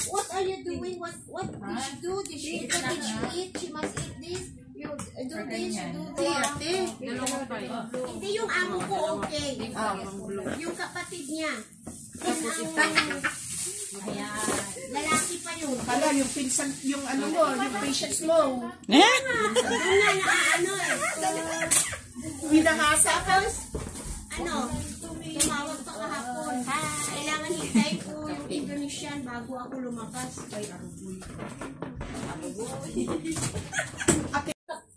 What are you doing? What did she do? Did she eat? She must eat this. You do this, you do this. Hindi yung amo ko, okay. Yung kapatid niya. Lalaki pa yun. Kala yung pinsan, yung ano mo, yung patients mo. Hinahasa ka? Tumawag pa kahapon. Kailangan hintay ko yung Indonesian bago ako lumakas. Kay Aruboy.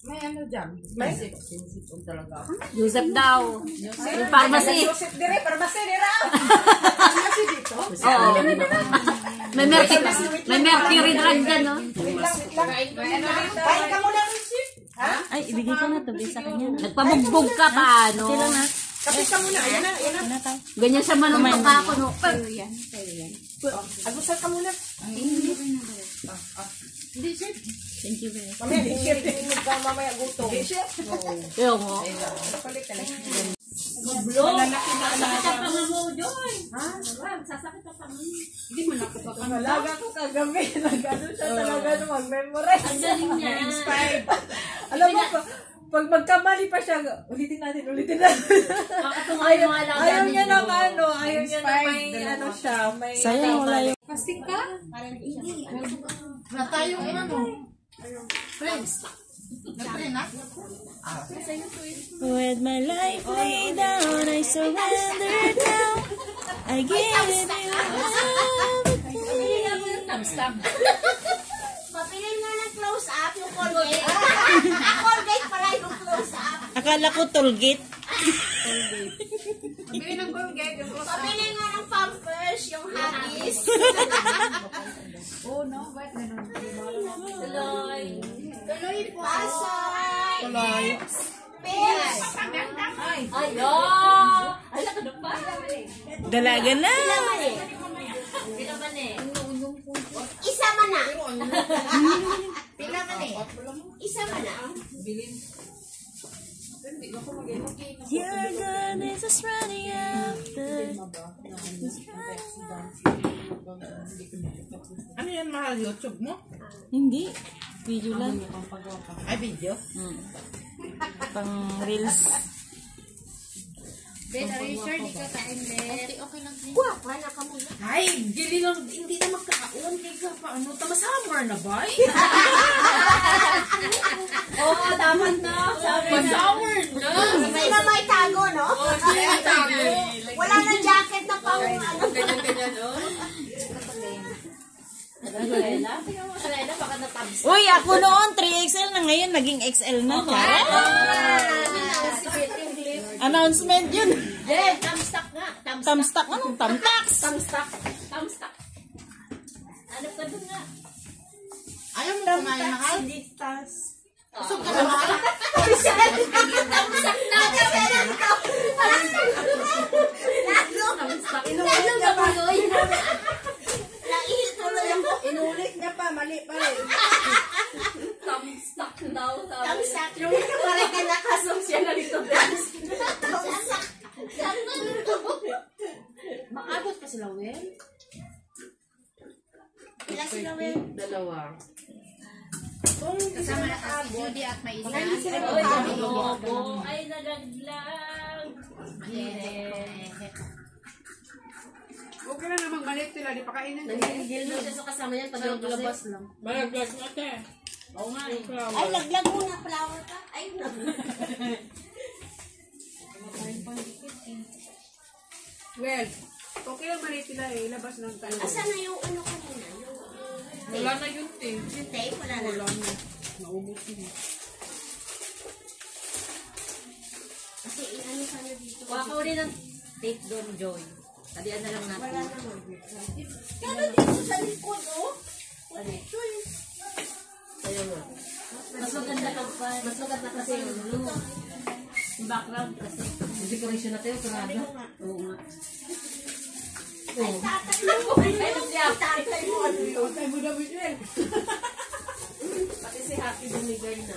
May ano dyan? May sinisipon talaga. Joseph daw. Yung pharmacy. Joseph dire, pharmacy dire. Pharmacy dito? Oo. May mercury drug dyan, no? Kain ka muna, Richie. Ay, ibigay ko na to sa kanya. Nagpabugbog ka pa, no? Kapit ka muna, ayan na, ayan na. Ganyan siya manumang ako, no? Agusal ka muna. Hindi, sir. Thank you very much. Mamaya, di chef. Tingin ka mamaya gutom. Di chef. Yo mo. Palit ka lang. Malalaki na sasakit ang pangamo, Joy. Sasakit ang pangamo. Hindi mo nakapagpapangamo. Malaga ko kagabi. Nagano siya talaga na mag-memorize. Ang galing niya. Inspired. Alam mo pa, pag magkamali pa siya, ulitin natin. Ayaw niya ng ano, ayaw niya na may ano siya. Sayang, wala yung... Fasting ka? Hindi. Na tayo, friends. With my life laid down, I surrender now. I give you everything. Mapilin nga ng close-up yung Colgate. Colgate pala yung close-up. Akala ko tollgate. Bili ng Colgate. Mapilin nga ng Pampers, yung Huggies. Oh no, ba't ganun? Tuloy. Tuloy po. Pasay. Tuloy. Pills. Ay. Ayo. Ay, nakadok pa. Dalaga na. Pila man eh. Isa man na. Pila man eh. Isa man na. Your goodness is running after. Ano yan, mahal? YouTube mo? Hindi. Video lang. Ay, video? Pang reels. Bet, are you sure di ka kain, Bet? Okay lang. Guwapa na ka muna. Ay, hindi na magkakaon. Kaya pa, ano, tama-summer na ba? Oo, dapat na. Summer na. Hindi na may tago, no? Hindi na tago. Wala na jacket na pang ano. Ganyan, no? Uy, ako noon 3XL na ngayon naging XL na. Announcement yun. Tamstock nga. Tamstock. Anong tamtax? Tamstock. Ano pa doon nga? Ayaw mo kumain na ka? Busog ka na mahal? Tamstock na. Lalo na buloy. Naihil tuloy ako. Inulit niya pa, mali pa rin. Tamstock daw. Tamstock. Parang ka nakasong siya na dito. Tamstock. Makabot pa sila, Wen? Ilan sila, Wen? Dalawa. Kasama na si Judy at may isa. Ay, nagaglag. Okay na namang maliit sila, di pa kainan. Nanggigil mo siya sa kasama niya pag labas lang. Malaglag na ka. Oo nga. Ay, laglag muna flower ka. Ay, Well, okay lang maliit sila eh. Ilabas lang tayo. Asan na yung ano kanina? Wala na yun eh. Yung tape, wala na. Wala na. Naubos yun. Kasi ano sana dito. Waka ulit ng tape doon, Joy. Talian na lang natin. Wala naman. Kano dito sa likod, oh? Ito eh. Ayaw mo. Mas maganda ka pa. Mas maganda kasi yung background kasi. Yung decoration natin, sarado. Oo nga. Ay, tatay mo. Ay, tatay mo. Ano yun? Tatay mo na Miguel. Pati si Happy bumigay na.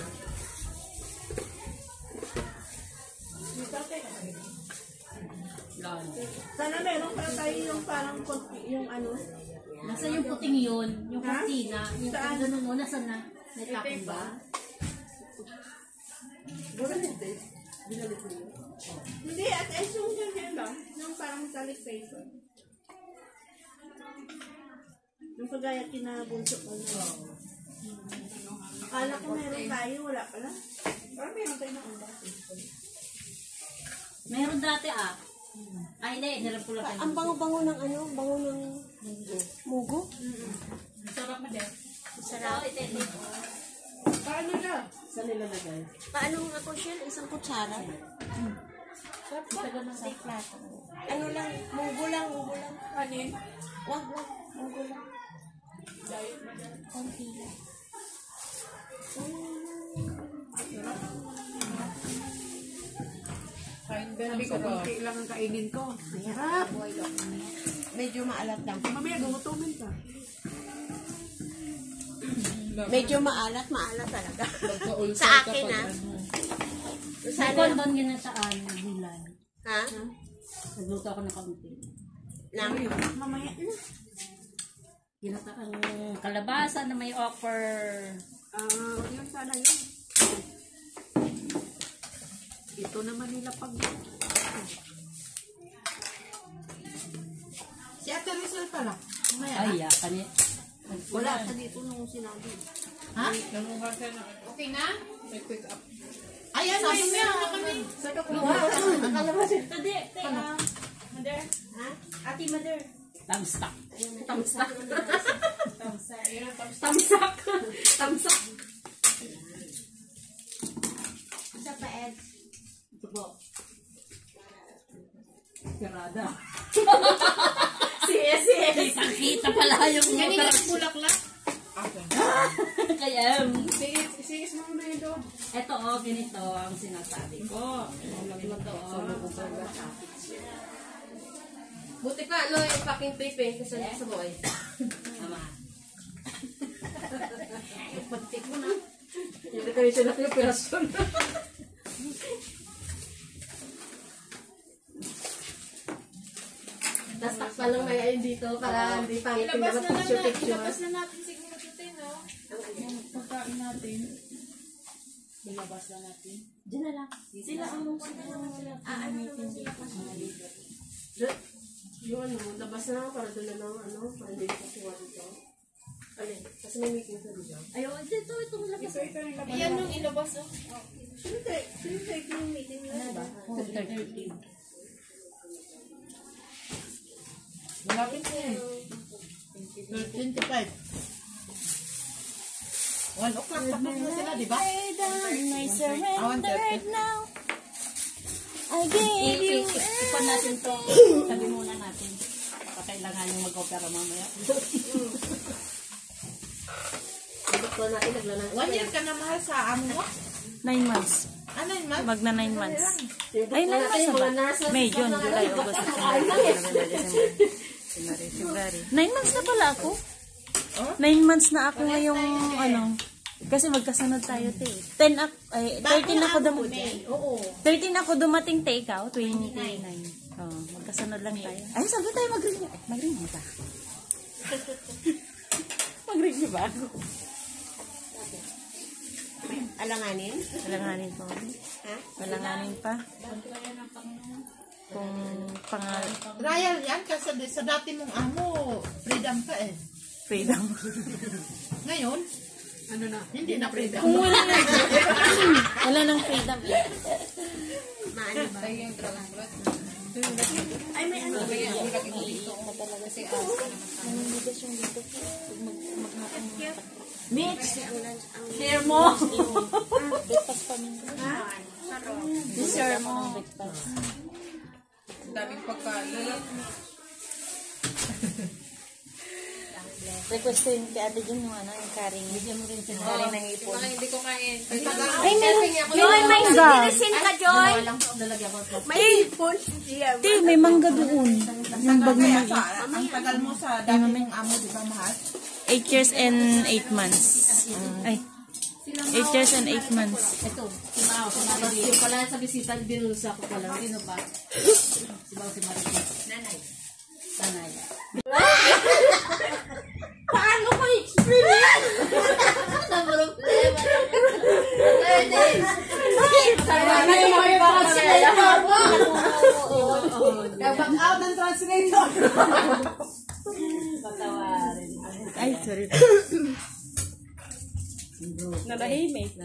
Sana meron pala tayo yung parang yung ano. Nasa yung puting yun, yung kurtina, yung ganun mo, nasa na? May tapon ba? Hindi, at yung ganyan lang. Yung parang talik paper. Yung kagaya kinabunso ko na. Akala ko meron tayo, wala pala. Parang meron tayo na unda. Meron dati Ay, hindi, nilap ko lang. Ang bango-bango ng ano, bango ng mugo. Sarap mo din. Sarap. Paano siya? Saan nila lagay? Paano ako siya? Isang kutsara. Sarap ba? Sa plato. Ano lang, mugo lang. Kanin? Wag, mugo lang. Konti lang. Sabi ko, konti lang ang kainin ko. Sarap. Medyo maalat lang. Mamaya gumutumin ka. Medyo maalat talaga. Sa akin Sa kondon ganyan saan, Milan. Ha? Nagluto ako ng kaunti. Nang? Mamaya na. Ginata ang kalabasa na may offer. Yun sana yun. Ito naman nila pag... Si Ate Rizal pala. Ay, kanit. Wala sa dito nung sinabi. Ha? Okay na? May quick up. Ayan, sabi niya na kami. Sa kakuha. Tadi, mother. Ha? Ati mother. Tamsak. Tamsak. Tamsak. Sa paed. Ito po. Karada. Kita pala yung Kanina yung bulaklak. Okay. Kaya, Sige, mo na yun doon. ito ganito ang sinasabi ko. Ito, Buti pa, yung packing tape kasi sa boy. Tama. Pagtik mo na. Hindi kayo sila yung person. Tapos takpa lang na yun dito para hindi pangit yung mga picture. Ilabas na natin siguro dito, no? Yung pagkain natin. Ilabas na natin. Diyan na lang. Sila ang Yung ano, labas na lang para doon na lang, para hindi ko kuha dito. Alin? Kasi may meeting sa dito. Ayaw, ito labas. Ayan yung ilabas, oh. Sino yung meeting na ba? 13. Malapit na eh. 25. 1 o'clock tapos na sila, di ba? I surrendered now. I gave you Ipon natin to. Sabi muna natin. Kailangan yung mag-opera mamaya. Doktor natin naglalang. 1 year ka na mahal sa amo mo? 9 months. Ano yun, ma'am? Magna 9 months. Ay, 9 months na ba? May, June, July, August, September, November, December, January, February. 9 months na pala ako. 9 months na ako ngayong, kasi magkasunod tayo, te. 13 ako dumating. 13 ako dumating, te, ikaw, 29. Oh, magkasunod lang tayo. Ay, sabi tayo mag-review. Mag-review ba? Mag-review ba ako? Alanganin? Alanganin pa. Ha? Alanganin pa. Kung pangal... Trial yan kasi sa dati mong amo, freedom ka eh. Freedom. Ngayon, ano na? Hindi na freedom. Kung wala na. Wala nang freedom eh. Maano ba? Ay, may ano. Mitch! Share mo! Breakfast pa minsan. Share mo. Daming pagkain. Requestin kay Ate Jun yung yung karing. Bigyan mo rin siya ng karing ng ipon. Hindi kumain. Ay, may mangga. Sinasin ka, Joy? May ipon. Te, may mangga doon. Yung bag na mag Ang tagal mo sa dati mong amo, di ba mahal? 8 years and 8 months. Ay. 8 years and 8 months. Ito, Tapos yung pala sa bisita, binulsa ko pala. Sino ba? Si Bang si Maricel. Nanay. Paano ko i-explain? Ano problema? Sana yung mga translator mo. Back out ng translator. Patawarin. Ay, sorry. Nanahimik.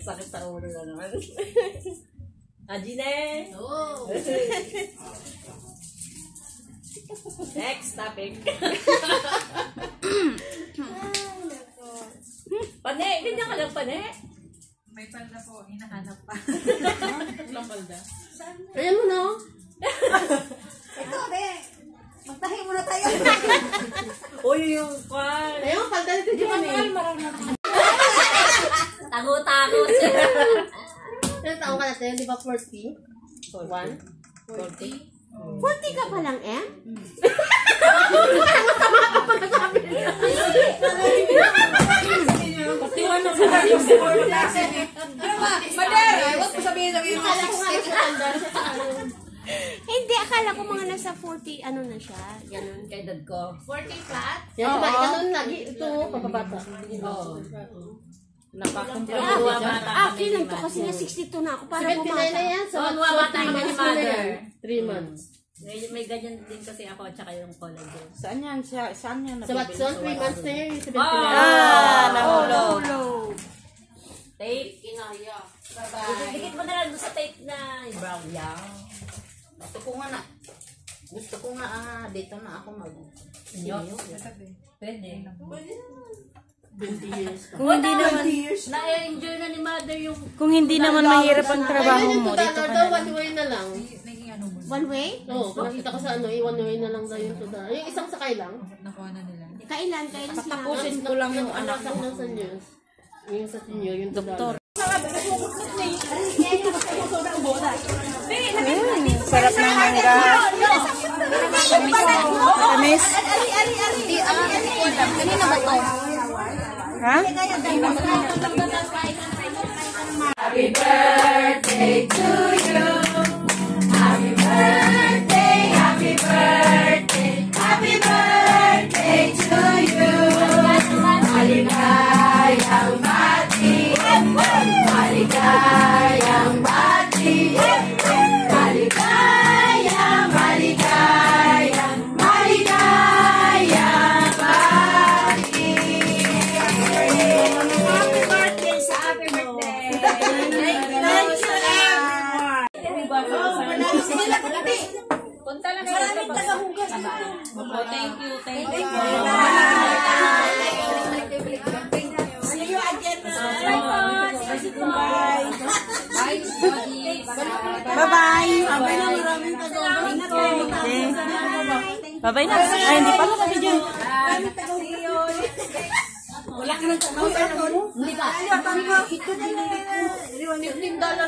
Sakit sa ulo na naman. Ajine! Oo. Next topic. Pane, ganyan ka lang, pane. May palda po, hinahanap pa. Walang palda. Ayan mo, no? Ito, be. Magtahi muna tayo. Uy, yung kwan. Ayun, palda nito dyan eh. Tago-tago siya. Ilang taong ka natin, di ba 40? 1? 40? 40 ka pa lang, eh? Madera, huwag mo sabihin mo. Hindi, akala ko mga nasa 40, ano na siya, ganun. Kay dad ko. 40 flat? Yan, diba, ganun lagi, ito, papabata. Oo. Kailan to kasi na 62 na ako, para 79 bumata. na yan. So, bumata yung ni mother. 3 months. May ganyan din kasi ako at saka yung collagen. Saan yan? Saan yan? Sa Watson, 3 months na yun, yung 79. Nahulog. Tape. Kinaya. Dikit mo na lang doon sa tape na brown yan. Gusto ko nga dito na ako mag. Pwede. 20 years. Kung hindi naman, Na-enjoy na ni mother yung... kung hindi naman mahirap ang trabaho mo, dito ka daw, na. one way na lang. One way? Oo, nakita ko sa ano, one way na lang daw yung $2. Yung isang sakay lang. Nakuha na nila. Kailan sila? Tapusin ko lang yung anak Anak ng sa news. Yung sa senior, yung $2. Doktor. Sarap ng mangga. Tamis. Kanina ba to? Ha? Punta lang sa thank you. See you again. Bye-bye. Bye-bye na. Ay, hindi pala kami dyan. Wala ka nang tanaw. Hindi ka. Ito na. $15.